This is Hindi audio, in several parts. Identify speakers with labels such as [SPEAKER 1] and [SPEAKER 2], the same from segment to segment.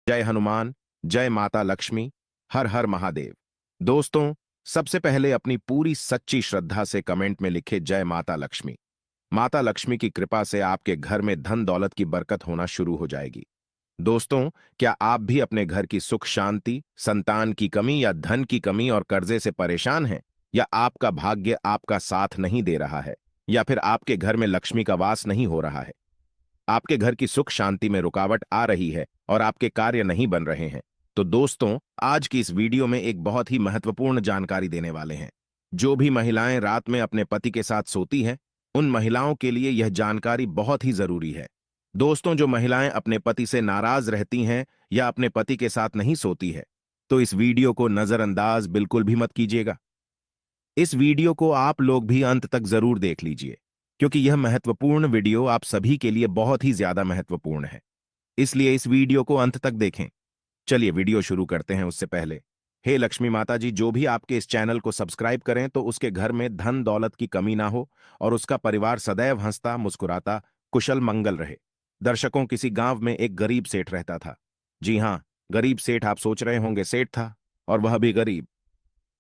[SPEAKER 1] जय हनुमान। जय माता लक्ष्मी। हर हर महादेव। दोस्तों, सबसे पहले अपनी पूरी सच्ची श्रद्धा से कमेंट में लिखे जय माता लक्ष्मी। माता लक्ष्मी की कृपा से आपके घर में धन दौलत की बरकत होना शुरू हो जाएगी। दोस्तों, क्या आप भी अपने घर की सुख शांति, संतान की कमी या धन की कमी और कर्जे से परेशान हैं? या आपका भाग्य आपका साथ नहीं दे रहा है? या फिर आपके घर में लक्ष्मी का वास नहीं हो रहा है? आपके घर की सुख शांति में रुकावट आ रही है और आपके कार्य नहीं बन रहे हैं? तो दोस्तों, आज की इस वीडियो में एक बहुत ही महत्वपूर्ण जानकारी देने वाले हैं। जो भी महिलाएं रात में अपने पति के साथ सोती हैं, उन महिलाओं के लिए यह जानकारी बहुत ही जरूरी है। दोस्तों, जो महिलाएं अपने पति से नाराज रहती हैं या अपने पति के साथ नहीं सोती है, तो इस वीडियो को नजरअंदाज बिल्कुल भी मत कीजिएगा। इस वीडियो को आप लोग भी अंत तक जरूर देख लीजिए, क्योंकि यह महत्वपूर्ण वीडियो आप सभी के लिए बहुत ही ज्यादा महत्वपूर्ण है। इसलिए इस वीडियो को अंत तक देखें। चलिए वीडियो शुरू करते हैं उससे पहले, हे लक्ष्मी माता जी, जो भी आपके इस चैनल को सब्सक्राइब करें तो उसके घर में धन दौलत की कमी ना हो और उसका परिवार सदैव हंसता मुस्कुराता कुशल मंगल रहे। दर्शकों, किसी गांव में एक गरीब सेठ रहता था। जी हां, गरीब सेठ। आप सोच रहे होंगे सेठ था और वह भी गरीब।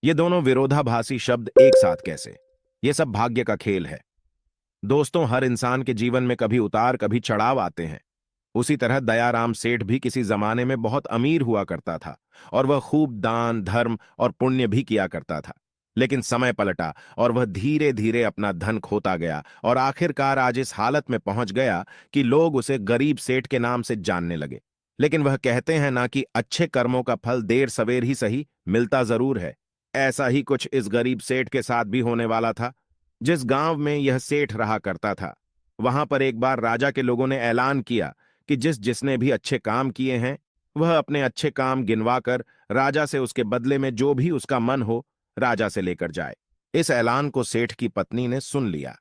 [SPEAKER 1] ये दोनों विरोधाभासी शब्द एक साथ कैसे? ये सब भाग्य का खेल है। दोस्तों, हर इंसान के जीवन में कभी उतार कभी चढ़ाव आते हैं। उसी तरह दयाराम सेठ भी किसी जमाने में बहुत अमीर हुआ करता था और वह खूब दान धर्म और पुण्य भी किया करता था। लेकिन समय पलटा और वह धीरे धीरे अपना धन खोता गया और आखिरकार आज इस हालत में पहुंच गया कि लोग उसे गरीब सेठ के नाम से जानने लगे। लेकिन वह कहते हैं ना कि अच्छे कर्मों का फल देर सवेर ही सही, मिलता जरूर है। ऐसा ही कुछ इस गरीब सेठ के साथ भी होने वाला था। जिस गांव में यह सेठ रहा करता था, वहां पर एक बार राजा के लोगों ने ऐलान किया कि जिसने भी अच्छे काम किए हैं, वह अपने अच्छे काम गिनवाकर राजा से उसके बदले में जो भी उसका मन हो राजा से लेकर जाए। इस ऐलान को सेठ की पत्नी ने सुन लिया।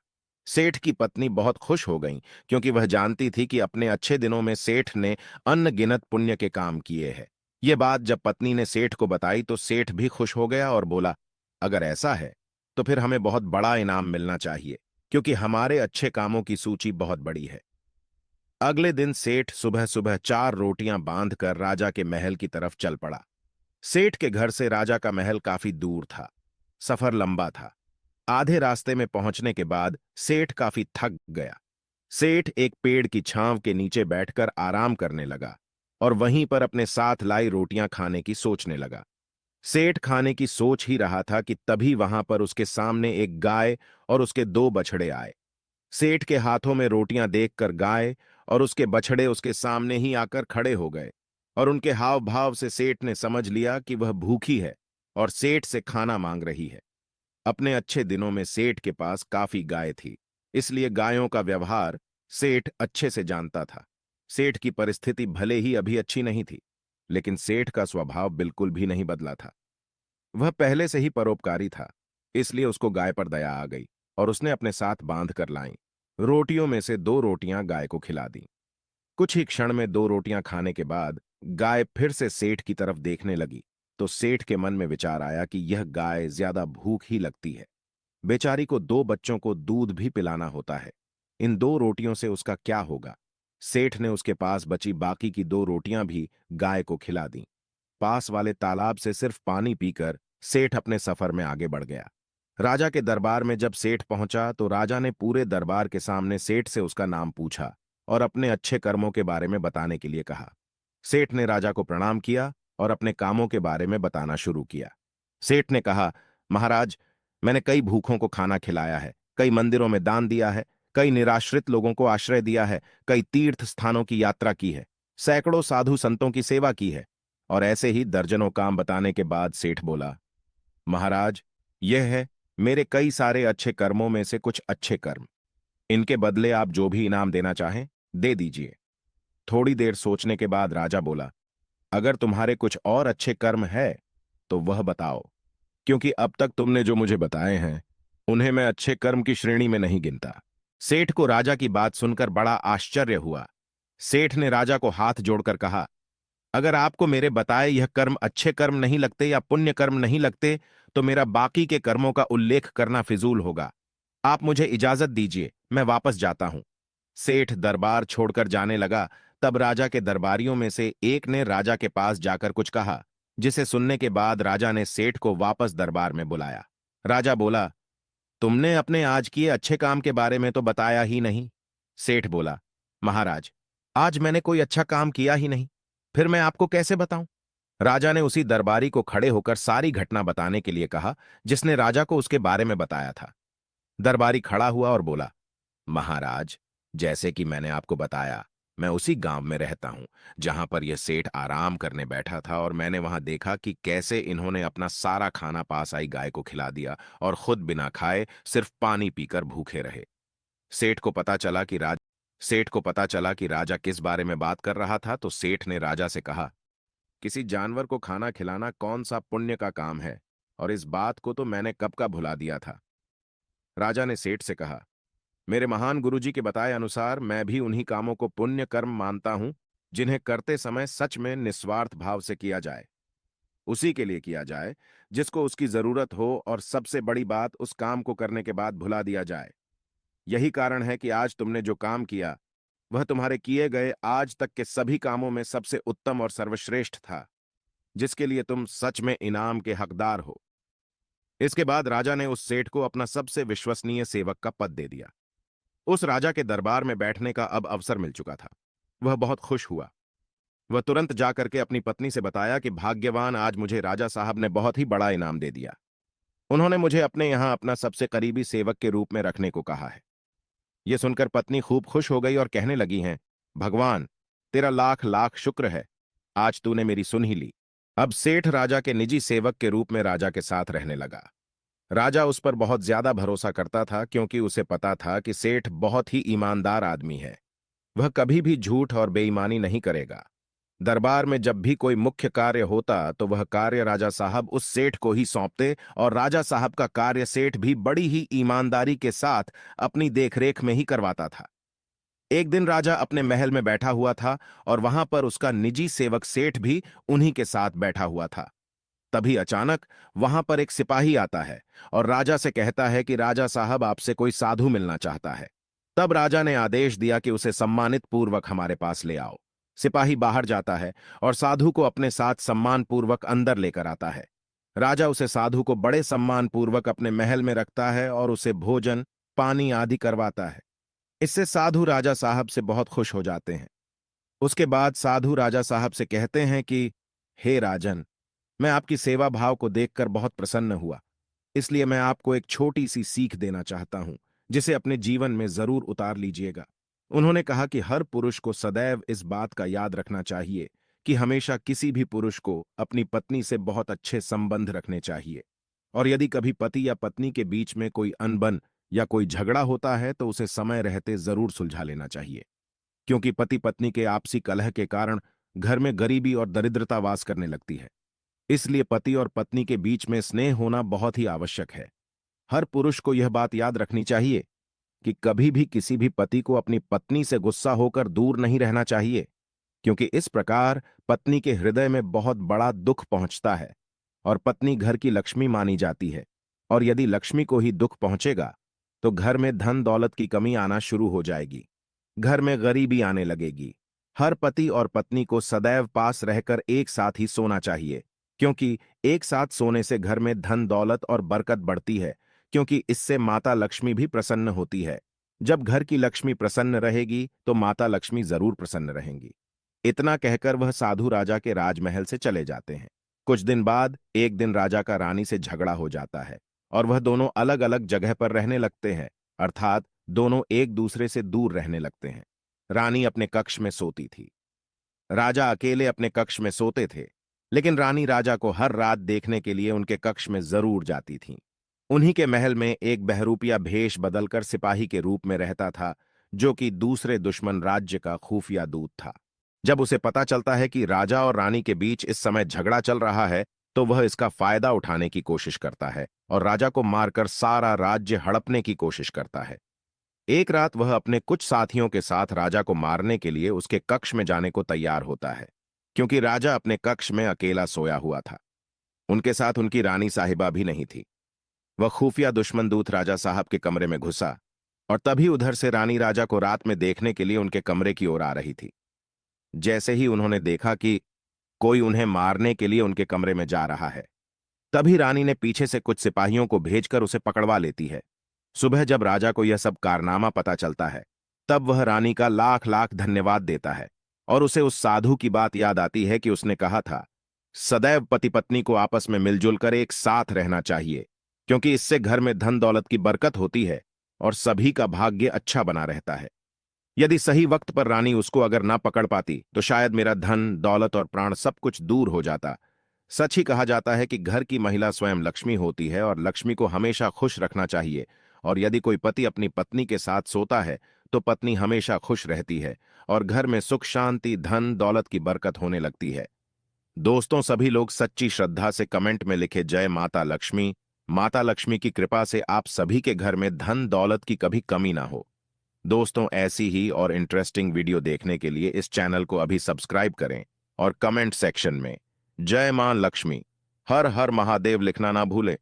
[SPEAKER 1] सेठ की पत्नी बहुत खुश हो गईं, क्योंकि वह जानती थी कि अपने अच्छे दिनों में सेठ ने अनगिनत पुण्य के काम किए हैं। यह बात जब पत्नी ने सेठ को बताई तो सेठ भी खुश हो गया और बोला, अगर ऐसा है तो फिर हमें बहुत बड़ा इनाम मिलना चाहिए, क्योंकि हमारे अच्छे कामों की सूची बहुत बड़ी है। अगले दिन सेठ सुबह सुबह 4 रोटियां बांधकर राजा के महल की तरफ चल पड़ा। सेठ के घर से राजा का महल काफी दूर था। सफर लंबा था। आधे रास्ते में पहुंचने के बाद सेठ काफी थक गया। सेठ एक पेड़ की छांव के नीचे बैठकर आराम करने लगा और वहीं पर अपने साथ लाई रोटियां खाने की सोचने लगा। सेठ खाने की सोच ही रहा था कि तभी वहां पर उसके सामने एक गाय और उसके 2 बछड़े आए। सेठ के हाथों में रोटियां देखकर गाय और उसके बछड़े उसके सामने ही आकर खड़े हो गए और उनके हाव भाव से सेठ ने समझ लिया कि वह भूखी है और सेठ से खाना मांग रही है। अपने अच्छे दिनों में सेठ के पास काफी गाय थी, इसलिए गायों का व्यवहार सेठ अच्छे से जानता था। सेठ की परिस्थिति भले ही अभी अच्छी नहीं थी, लेकिन सेठ का स्वभाव बिल्कुल भी नहीं बदला था। वह पहले से ही परोपकारी था, इसलिए उसको गाय पर दया आ गई और उसने अपने साथ बांध कर लाई। रोटियों में से 2 रोटियां गाय को खिला दी। कुछ ही क्षण में 2 रोटियां खाने के बाद गाय फिर से सेठ की तरफ देखने लगी तो सेठ के मन में विचार आया कि यह गाय ज्यादा भूख ही लगती है। बेचारी को 2 बच्चों को दूध भी पिलाना होता है। इन 2 रोटियों से उसका क्या होगा? सेठ ने उसके पास बची बाकी की 2 रोटियां भी गाय को खिला दी। पास वाले तालाब से सिर्फ पानी पीकर सेठ अपने सफर में आगे बढ़ गया। राजा के दरबार में जब सेठ पहुंचा तो राजा ने पूरे दरबार के सामने सेठ से उसका नाम पूछा और अपने अच्छे कर्मों के बारे में बताने के लिए कहा। सेठ ने राजा को प्रणाम किया और अपने कामों के बारे में बताना शुरू किया। सेठ ने कहा, महाराज, मैंने कई भूखों को खाना खिलाया है, कई मंदिरों में दान दिया है, कई निराश्रित लोगों को आश्रय दिया है, कई तीर्थ स्थानों की यात्रा की है, सैकड़ों साधु संतों की सेवा की है। और ऐसे ही दर्जनों काम बताने के बाद सेठ बोला, महाराज, यह है मेरे कई सारे अच्छे कर्मों में से कुछ अच्छे कर्म। इनके बदले आप जो भी इनाम देना चाहें दे दीजिए। थोड़ी देर सोचने के बाद राजा बोला, अगर तुम्हारे कुछ और अच्छे कर्म है तो वह बताओ, क्योंकि अब तक तुमने जो मुझे बताए हैं उन्हें मैं अच्छे कर्म की श्रेणी में नहीं गिनता। सेठ को राजा की बात सुनकर बड़ा आश्चर्य हुआ। सेठ ने राजा को हाथ जोड़कर कहा, अगर आपको मेरे बताए यह कर्म अच्छे कर्म नहीं लगते या पुण्य कर्म नहीं लगते तो मेरा बाकी के कर्मों का उल्लेख करना फिजूल होगा। आप मुझे इजाजत दीजिए, मैं वापस जाता हूं। सेठ दरबार छोड़कर जाने लगा तब राजा के दरबारियों में से एक ने राजा के पास जाकर कुछ कहा, जिसे सुनने के बाद राजा ने सेठ को वापस दरबार में बुलाया। राजा बोला, तुमने अपने आज किए अच्छे काम के बारे में तो बताया ही नहीं। सेठ बोला, महाराज, आज मैंने कोई अच्छा काम किया ही नहीं, फिर मैं आपको कैसे बताऊं? राजा ने उसी दरबारी को खड़े होकर सारी घटना बताने के लिए कहा, जिसने राजा को उसके बारे में बताया था। दरबारी खड़ा हुआ और बोला, महाराज, जैसे कि मैंने आपको बताया, मैं उसी गांव में रहता हूं जहां पर यह सेठ आराम करने बैठा था, और मैंने वहां देखा कि कैसे इन्होंने अपना सारा खाना पास आई गाय को खिला दिया और खुद बिना खाए सिर्फ पानी पीकर भूखे रहे। सेठ को पता चला कि राज सेठ को पता चला कि राजा किस बारे में बात कर रहा था, तो सेठ ने राजा से कहा, किसी जानवर को खाना खिलाना कौन सा पुण्य का काम है, और इस बात को तो मैंने कब का भुला दिया था। राजा ने सेठ से कहा, मेरे महान गुरुजी के बताए अनुसार मैं भी उन्हीं कामों को पुण्य कर्म मानता हूं जिन्हें करते समय सच में निस्वार्थ भाव से किया जाए, उसी के लिए किया जाए जिसको उसकी जरूरत हो, और सबसे बड़ी बात, उस काम को करने के बाद भुला दिया जाए। यही कारण है कि आज तुमने जो काम किया वह तुम्हारे किए गए आज तक के सभी कामों में सबसे उत्तम और सर्वश्रेष्ठ था, जिसके लिए तुम सच में इनाम के हकदार हो। इसके बाद राजा ने उस सेठ को अपना सबसे विश्वसनीय सेवक का पद दे दिया। उस राजा के दरबार में बैठने का अब अवसर मिल चुका था। वह बहुत खुश हुआ। वह तुरंत जाकर के अपनी पत्नी से बताया कि भाग्यवान, आज मुझे राजा साहब ने बहुत ही बड़ा इनाम दे दिया। उन्होंने मुझे अपने यहां अपना सबसे करीबी सेवक के रूप में रखने को कहा है। यह सुनकर पत्नी खूब खुश हो गई और कहने लगी हैं, भगवान, तेरा लाख लाख शुक्र है, आज तूने मेरी सुन ही ली। अब सेठ राजा के निजी सेवक के रूप में राजा के साथ रहने लगा। राजा उस पर बहुत ज्यादा भरोसा करता था, क्योंकि उसे पता था कि सेठ बहुत ही ईमानदार आदमी है। वह कभी भी झूठ और बेईमानी नहीं करेगा। दरबार में जब भी कोई मुख्य कार्य होता तो वह कार्य राजा साहब उस सेठ को ही सौंपते, और राजा साहब का कार्य सेठ भी बड़ी ही ईमानदारी के साथ अपनी देखरेख में ही करवाता था। एक दिन राजा अपने महल में बैठा हुआ था, और वहां पर उसका निजी सेवक सेठ भी उन्हीं के साथ बैठा हुआ था। तभी अचानक वहां पर एक सिपाही आता है और राजा से कहता है कि राजा साहब, आपसे कोई साधु मिलना चाहता है। तब राजा ने आदेश दिया कि उसे सम्मानित पूर्वक हमारे पास ले आओ। सिपाही बाहर जाता है और साधु को अपने साथ सम्मान पूर्वक अंदर लेकर आता है। राजा उसे साधु को बड़े सम्मान पूर्वक अपने महल में रखता है और उसे भोजन, पानी आदि करवाता है। इससे साधु राजा साहब से बहुत खुश हो जाते हैं। उसके बाद साधु राजा साहब से कहते हैं कि हे राजन, मैं आपकी सेवा भाव को देखकर बहुत प्रसन्न हुआ, इसलिए मैं आपको एक छोटी सी सीख देना चाहता हूं, जिसे अपने जीवन में जरूर उतार लीजिएगा। उन्होंने कहा कि हर पुरुष को सदैव इस बात का याद रखना चाहिए कि हमेशा किसी भी पुरुष को अपनी पत्नी से बहुत अच्छे संबंध रखने चाहिए, और यदि कभी पति या पत्नी के बीच में कोई अनबन या कोई झगड़ा होता है तो उसे समय रहते जरूर सुलझा लेना चाहिए, क्योंकि पति पत्नी के आपसी कलह के कारण घर में गरीबी और दरिद्रता वास करने लगती है। इसलिए पति और पत्नी के बीच में स्नेह होना बहुत ही आवश्यक है। हर पुरुष को यह बात याद रखनी चाहिए कि कभी भी किसी भी पति को अपनी पत्नी से गुस्सा होकर दूर नहीं रहना चाहिए, क्योंकि इस प्रकार पत्नी के हृदय में बहुत बड़ा दुख पहुंचता है, और पत्नी घर की लक्ष्मी मानी जाती है, और यदि लक्ष्मी को ही दुख पहुंचेगा तो घर में धन दौलत की कमी आना शुरू हो जाएगी, घर में गरीबी आने लगेगी। हर पति और पत्नी को सदैव पास रहकर एक साथ ही सोना चाहिए, क्योंकि एक साथ सोने से घर में धन दौलत और बरकत बढ़ती है, क्योंकि इससे माता लक्ष्मी भी प्रसन्न होती है। जब घर की लक्ष्मी प्रसन्न रहेगी तो माता लक्ष्मी जरूर प्रसन्न रहेंगी। इतना कहकर वह साधु राजा के राजमहल से चले जाते हैं। कुछ दिन बाद एक दिन राजा का रानी से झगड़ा हो जाता है और वह दोनों अलग अलग जगह पर रहने लगते हैं, अर्थात दोनों एक दूसरे से दूर रहने लगते हैं। रानी अपने कक्ष में सोती थी, राजा अकेले अपने कक्ष में सोते थे, लेकिन रानी राजा को हर रात देखने के लिए उनके कक्ष में जरूर जाती थीं। उन्हीं के महल में एक बहरूपिया भेष बदलकर सिपाही के रूप में रहता था, जो कि दूसरे दुश्मन राज्य का खुफिया दूत था। जब उसे पता चलता है कि राजा और रानी के बीच इस समय झगड़ा चल रहा है, तो वह इसका फायदा उठाने की कोशिश करता है और राजा को मारकर सारा राज्य हड़पने की कोशिश करता है। एक रात वह अपने कुछ साथियों के साथ राजा को मारने के लिए उसके कक्ष में जाने को तैयार होता है, क्योंकि राजा अपने कक्ष में अकेला सोया हुआ था। उनके साथ उनकी रानी साहिबा भी नहीं थी। वह खुफिया दुश्मन दूत राजा साहब के कमरे में घुसा, और तभी उधर से रानी राजा को रात में देखने के लिए उनके कमरे की ओर आ रही थी। जैसे ही उन्होंने देखा कि कोई उन्हें मारने के लिए उनके कमरे में जा रहा है, तभी रानी ने पीछे से कुछ सिपाहियों को भेजकर उसे पकड़वा लेती है। सुबह जब राजा को यह सब कारनामा पता चलता है, तब वह रानी का लाख लाख धन्यवाद देता है और उसे उस साधु की बात याद आती है कि उसने कहा था, सदैव पति पत्नी को आपस में मिलजुल कर एक साथ रहना चाहिए, क्योंकि इससे घर में धन दौलत की बरकत होती है और सभी का भाग्य अच्छा बना रहता है। यदि सही वक्त पर रानी उसको अगर ना पकड़ पाती तो शायद मेरा धन दौलत और प्राण सब कुछ दूर हो जाता। सच ही कहा जाता है कि घर की महिला स्वयं लक्ष्मी होती है और लक्ष्मी को हमेशा खुश रखना चाहिए। और यदि कोई पति अपनी पत्नी के साथ सोता है तो पत्नी हमेशा खुश रहती है और घर में सुख शांति धन दौलत की बरकत होने लगती है। दोस्तों, सभी लोग सच्ची श्रद्धा से कमेंट में लिखे जय माता लक्ष्मी। माता लक्ष्मी की कृपा से आप सभी के घर में धन दौलत की कभी कमी ना हो। दोस्तों, ऐसी ही और इंटरेस्टिंग वीडियो देखने के लिए इस चैनल को अभी सब्सक्राइब करें और कमेंट सेक्शन में जय मां लक्ष्मी, हर हर महादेव लिखना ना भूलें।